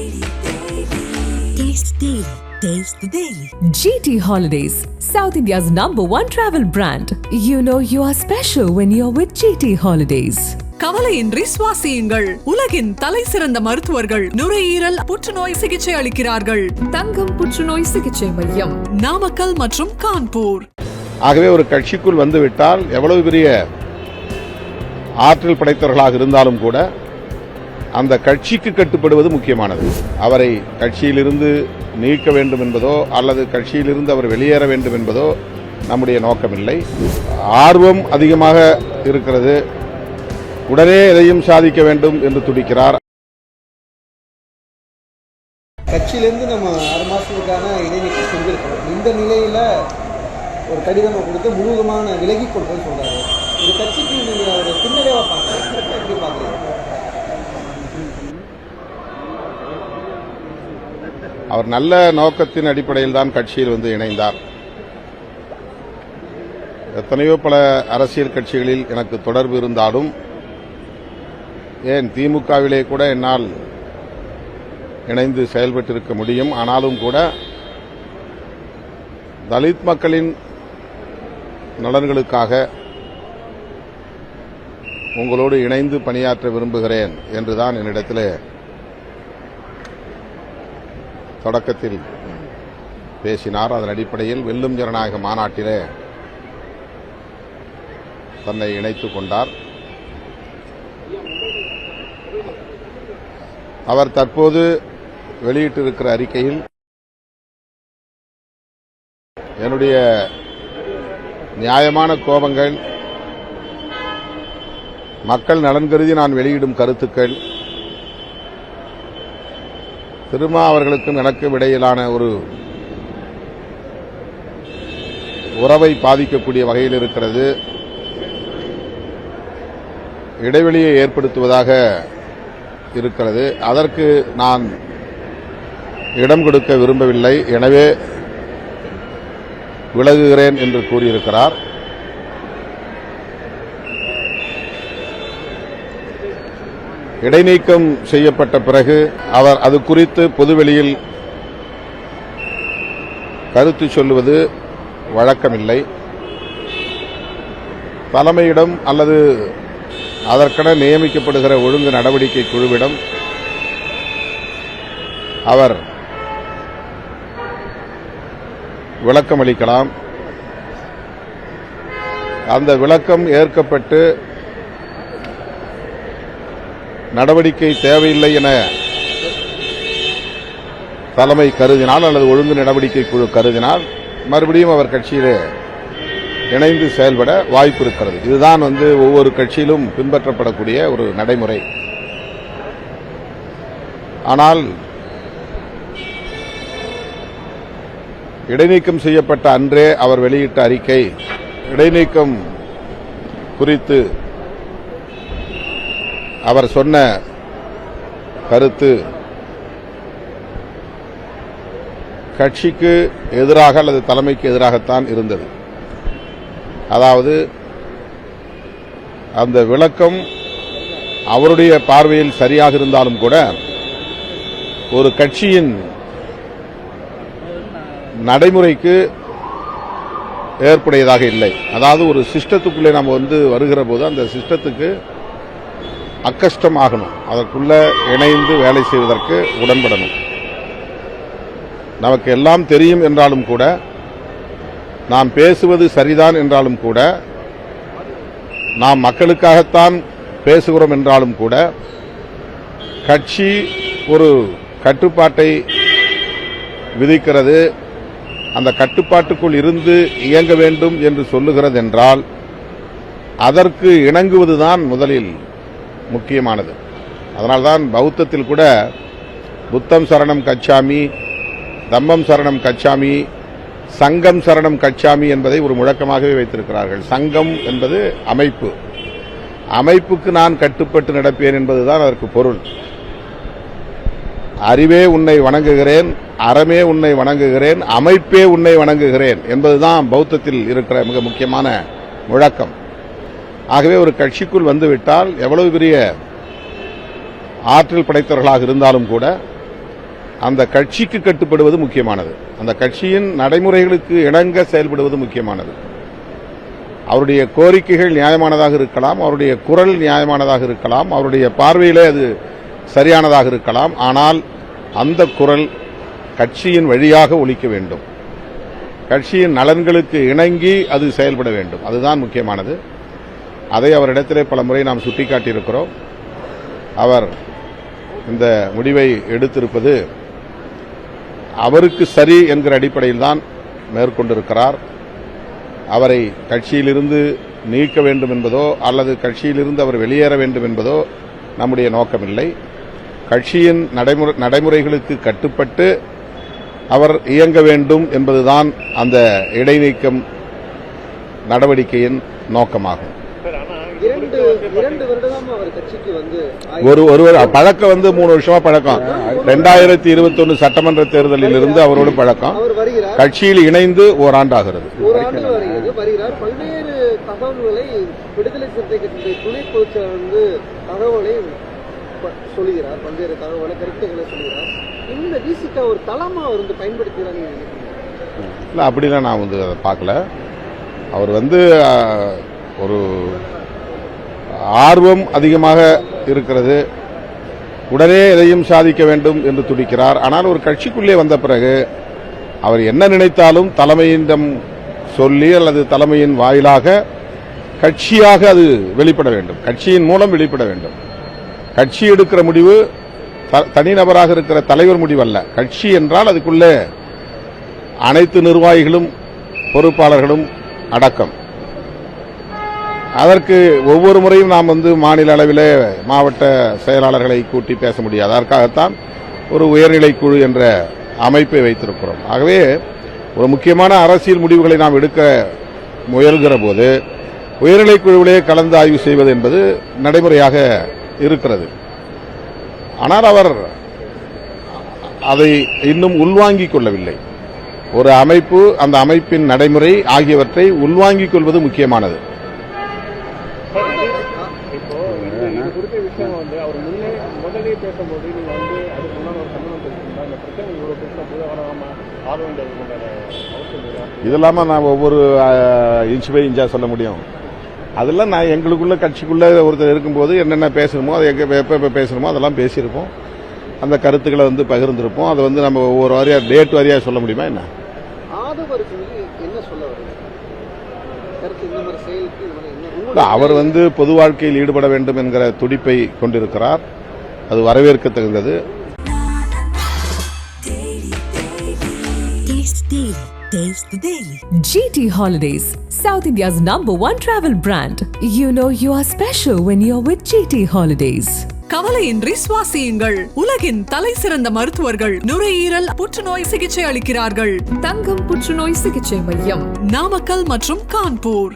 Taste the Daily. GT Holidays, South India's #1 travel brand. You know you are special when you're with GT Holidays. கவலையின்றி சுவாசியுங்கள். உலகின் தலை சிறந்த மருத்துவர்கள் நுரையீரல் புற்றுநோய் சிகிச்சை அளிக்கிறார்கள். தங்கம் புற்றுநோய் சிகிச்சை மையம், நாமக்கல் மற்றும் கான்பூர். ஆகவே ஒரு கட்சிக்குள் வந்துவிட்டால் எவ்வளவு பெரிய ஆற்றல் படைத்தவர்களாக இருந்தாலும் கூட அந்த கட்சிக்கு கட்டுப்படுவது முக்கியமானது. அவரை கட்சியிலிருந்து நீக்க வேண்டும் என்பதோ அல்லது கட்சியிலிருந்து அவர் வெளியேற வேண்டும் என்பதோ நம்முடைய நோக்கமில்லை. ஆர்வம் அதிகமாக இருக்கிறது, உடனே எதையும் சாதிக்க வேண்டும் என்று துடிக்கிறார். கட்சியிலிருந்து நம்ம 6 மாதத்துக்கான இடைநீக்கம் செஞ்சிருக்கோம். இந்த நிலையில் ஒரு கடிதம் கொடுத்து முழுவதுமான விலகி கொண்டு சொல்றாரு. இந்த கட்சிக்கு நீங்கள் ஒரு பின்னடைவாக பார்க்குறீங்க, எப்படி பார்க்குறீங்க? அவர் நல்ல நோக்கத்தின் அடிப்படையில் தான் கட்சியில் வந்து இணைந்தார். எத்தனையோ பல அரசியல் கட்சிகளில் எனக்கு தொடர்பு இருந்தாலும், ஏன் திமுகவிலே கூட என்னால் இணைந்து செயல்பட்டிருக்க முடியும். ஆனாலும் கூட தலித் மக்களின் நலன்களுக்காக உங்களோடு இணைந்து பணியாற்ற விரும்புகிறேன் என்றுதான் என்னிடத்தில் தொடக்கத்தில் பேசினார். அதன் அடிப்படையில் வெல்லும் ஜனநாயக மாநாட்டிலே தன்னை இணைத்துக் கொண்டார். அவர் தற்போது வெளியிட்டிருக்கிற அறிக்கையில் என்னுடைய நியாயமான கோபங்கள், மக்கள் நலன் கருதி நான் வெளியிடும் கருத்துக்கள், திருமா அவர்களுக்கும் எனக்கும் இடையிலான ஒரு உறவை பாதிக்கக்கூடிய வகையில் இருக்கிறது, இடைவெளியை ஏற்படுத்துவதாக இருக்கிறது. அதற்கு நான் இடம் கொடுக்க விரும்பவில்லை, எனவே விலகுகிறேன் என்று கூறியிருக்கிறார். இடைநீக்கம் செய்யப்பட்ட பிறகு அவர் அது குறித்து பொதுவெளியில் கருத்து சொல்லுவது வழக்கமில்லை. தலைமையிடம் அல்லது அதற்கென நியமிக்கப்படுகிற ஒழுங்கு நடவடிக்கை குழுவிடம் அவர் விளக்கம் அளிக்கலாம். அந்த விளக்கம் ஏற்கப்பட்டு நடவடிக்கை தேவையில்லை என தலைமை கருதினால் அல்லது ஒழுங்கு நடவடிக்கை குழு கருதினால் மறுபடியும் அவர் கட்சியிலே இணைந்து செயல்பட வாய்ப்பு இருக்கிறது. இதுதான் ஒவ்வொரு கட்சியிலும் பின்பற்றப்படக்கூடிய ஒரு நடைமுறை. ஆனால் இடைநீக்கம் செய்யப்பட்ட அன்றே அவர் வெளியிட்ட அறிக்கை, இடைநீக்கம் குறித்து அவர் சொன்ன கருத்து கட்சிக்கு எதிராக அல்லது தலைமைக்கு எதிராகத்தான் இருந்தது. அதாவது அந்த விளக்கம் அவருடைய பார்வையில் சரியாக இருந்தாலும் கூட ஒரு கட்சியின் நடைமுறைக்கு ஏற்புடையதாக இல்லை. அதாவது ஒரு சிஸ்டத்துக்குள்ளே நாம் வருகிற போது அந்த சிஸ்டத்துக்கு அக்கஷ்டம் ஆகணும், அதற்குள்ள இணைந்து வேலை செய்வதற்கு உடன்படணும். நமக்கு எல்லாம் தெரியும் என்றாலும் கூட, நாம் பேசுவது சரிதான் என்றாலும் கூட, நாம் மக்களுக்காகத்தான் பேசுகிறோம் என்றாலும் கூட, கட்சி ஒரு கட்டுப்பாட்டை விதிக்கிறது, அந்த கட்டுப்பாட்டுக்குள் இருந்து இயங்க வேண்டும் என்று சொல்லுகிறது என்றால் அதற்கு இணங்குவதுதான் முதலில் முக்கியமானது. அதனால்தான் பௌத்தத்தில் கூட புத்தம் சரணம் கச்சாமி, தம்மம் சரணம் கச்சாமி, சங்கம் சரணம் கச்சாமி என்பதை ஒரு முழக்கமாகவே வைத்திருக்கிறார்கள். சங்கம் என்பது அமைப்பு, அமைப்புக்கு நான் கட்டுப்பட்டு நடப்பேன் என்பதுதான் அதற்கு பொருள். அறிவே உன்னை வணங்குகிறேன், அறமே உன்னை வணங்குகிறேன், அமைப்பே உன்னை வணங்குகிறேன் என்பதுதான் பௌத்தத்தில் இருக்கிற மிக முக்கியமான முழக்கம். ஆகவே ஒரு கட்சிக்குள் வந்துவிட்டால் எவ்வளவு பெரிய ஆற்றல் படைத்தவர்களாக இருந்தாலும் கூட அந்த கட்சிக்கு கட்டுப்படுவது முக்கியமானது. அந்த கட்சியின் நடைமுறைகளுக்கு இணங்க செயல்படுவது முக்கியமானது. அவருடைய கோரிக்கைகள் நியாயமானதாக இருக்கலாம், அவருடைய குரல் நியாயமானதாக இருக்கலாம், அவருடைய பார்வையிலே அது சரியானதாக இருக்கலாம். ஆனால் அந்த குரல் கட்சியின் வழியாக ஒலிக்க வேண்டும், கட்சியின் நலன்களுக்கு இணங்கி அது செயல்பட வேண்டும். அதுதான் முக்கியமானது. அதை அவரிடத்திலே பல முறை நாம் சுட்டிக்காட்டியிருக்கிறோம். அவர் இந்த முடிவை எடுத்திருப்பது அவருக்கு சரி என்கிற அடிப்படையில் தான் மேற்கொண்டிருக்கிறார். அவரை கட்சியிலிருந்து நீக்க வேண்டும் என்பதோ அல்லது கட்சியிலிருந்து அவர் வெளியேற வேண்டும் என்பதோ நம்முடைய நோக்கமில்லை. கட்சியின் நடைமுறைகளுக்கு கட்டுப்பட்டு அவர் இயங்க வேண்டும் என்பதுதான் அந்த இடைநீக்கம் நடவடிக்கையின் நோக்கமாகும். ஒரு பழக்கம் 3 வருஷமா பழக்கம். 2021 சட்டமன்ற தேர்தலில் இருந்து அவரோடு பழக்கம். கட்சியில் இணைந்து ஓராண்டு ஆகிறது. பல்வேறு தகவல்களை விடுதலை சிறுத்தை கட்சியுடைய துணை பொதுச்செயலாளர் தகவலை சொல்லுகிறார், பல்வேறு தகவலை கருத்துக்களை சொல்லுகிறார். இந்த விசிக ஒரு தளமா அவர் பயன்படுத்துகிறார். இல்ல, அப்படிலாம் நான் அதை பார்க்கல. அவர் ஒரு ஆர்வம் அதிகமாக இருக்கிறது, உடனே எதையும் சாதிக்க வேண்டும் என்று துடிக்கிறார். ஆனால் ஒரு கட்சிக்குள்ளே வந்த பிறகு அவர் என்ன நினைத்தாலும் தலைமையிடம் சொல்லி அல்லது தலைமையின் வாயிலாக கட்சியாக அது வெளிப்பட வேண்டும், கட்சியின் மூலம் வெளிப்பட வேண்டும். கட்சி எடுக்கிற முடிவு தனிநபராக இருக்கிற தலைவர் முடிவல்ல. கட்சி என்றால் அதுக்குள்ளே அனைத்து நிர்வாகிகளும் பொறுப்பாளர்களும் அடக்கம். அதற்கு ஒவ்வொரு முறையும் நாம் மாநில அளவிலே மாவட்ட செயலாளர்களை கூட்டி பேச முடியாது. அதற்காகத்தான் ஒரு உயர்நிலை குழு என்ற அமைப்பை வைத்திருக்கிறோம். ஆகவே ஒரு முக்கியமான அரசியல் முடிவுகளை நாம் எடுக்க முயல்கிற போது உயர்நிலை குழுவிலே கலந்து ஆய்வு செய்வது என்பது நடைமுறையாக இருக்கிறது. ஆனால் அவர் அதை இன்னும் உள்வாங்கிக் கொள்ளவில்லை. ஒரு அமைப்பு, அந்த அமைப்பின் நடைமுறை ஆகியவற்றை உள்வாங்கிக் கொள்வது முக்கியமானது. இதெல்லாம நான் ஒவ்வொரு இன்ச் பை இன்ச்சா சொல்ல முடியும். அதெல்லாம் நான் எங்களுக்குள்ள கட்சிக்குள்ள ஒருத்தர் இருக்கும்போது என்னென்ன பேசணுமோ, அதை எப்ப பேசணுமோ அதெல்லாம் பேசியிருப்போம். அந்த கருத்துக்களை பகிர்ந்திருப்போம். அதை நம்ம ஒவ்வொரு வாரியா டேட் வாரியா சொல்ல முடியுமா என்ன? அவர் பொது வாழ்க்கையில் ஈடுபட வேண்டும் என்கிற துடிப்பை கொண்டிருக்கிறார். அது வரவேற்க தகுந்தது. Taste the Daily. GT Holidays, South India's #1 travel brand. You know you are special when you're with GT Holidays. கவலையின்றி சுவாசியுங்கள். உலகின் தலை சிறந்த மருத்துவர்கள் நுரையீரல் புற்றுநோய் சிகிச்சை அளிக்கிறார்கள். தங்கம் புற்றுநோய் சிகிச்சை மையம், நாமக்கல் மற்றும் கான்பூர்.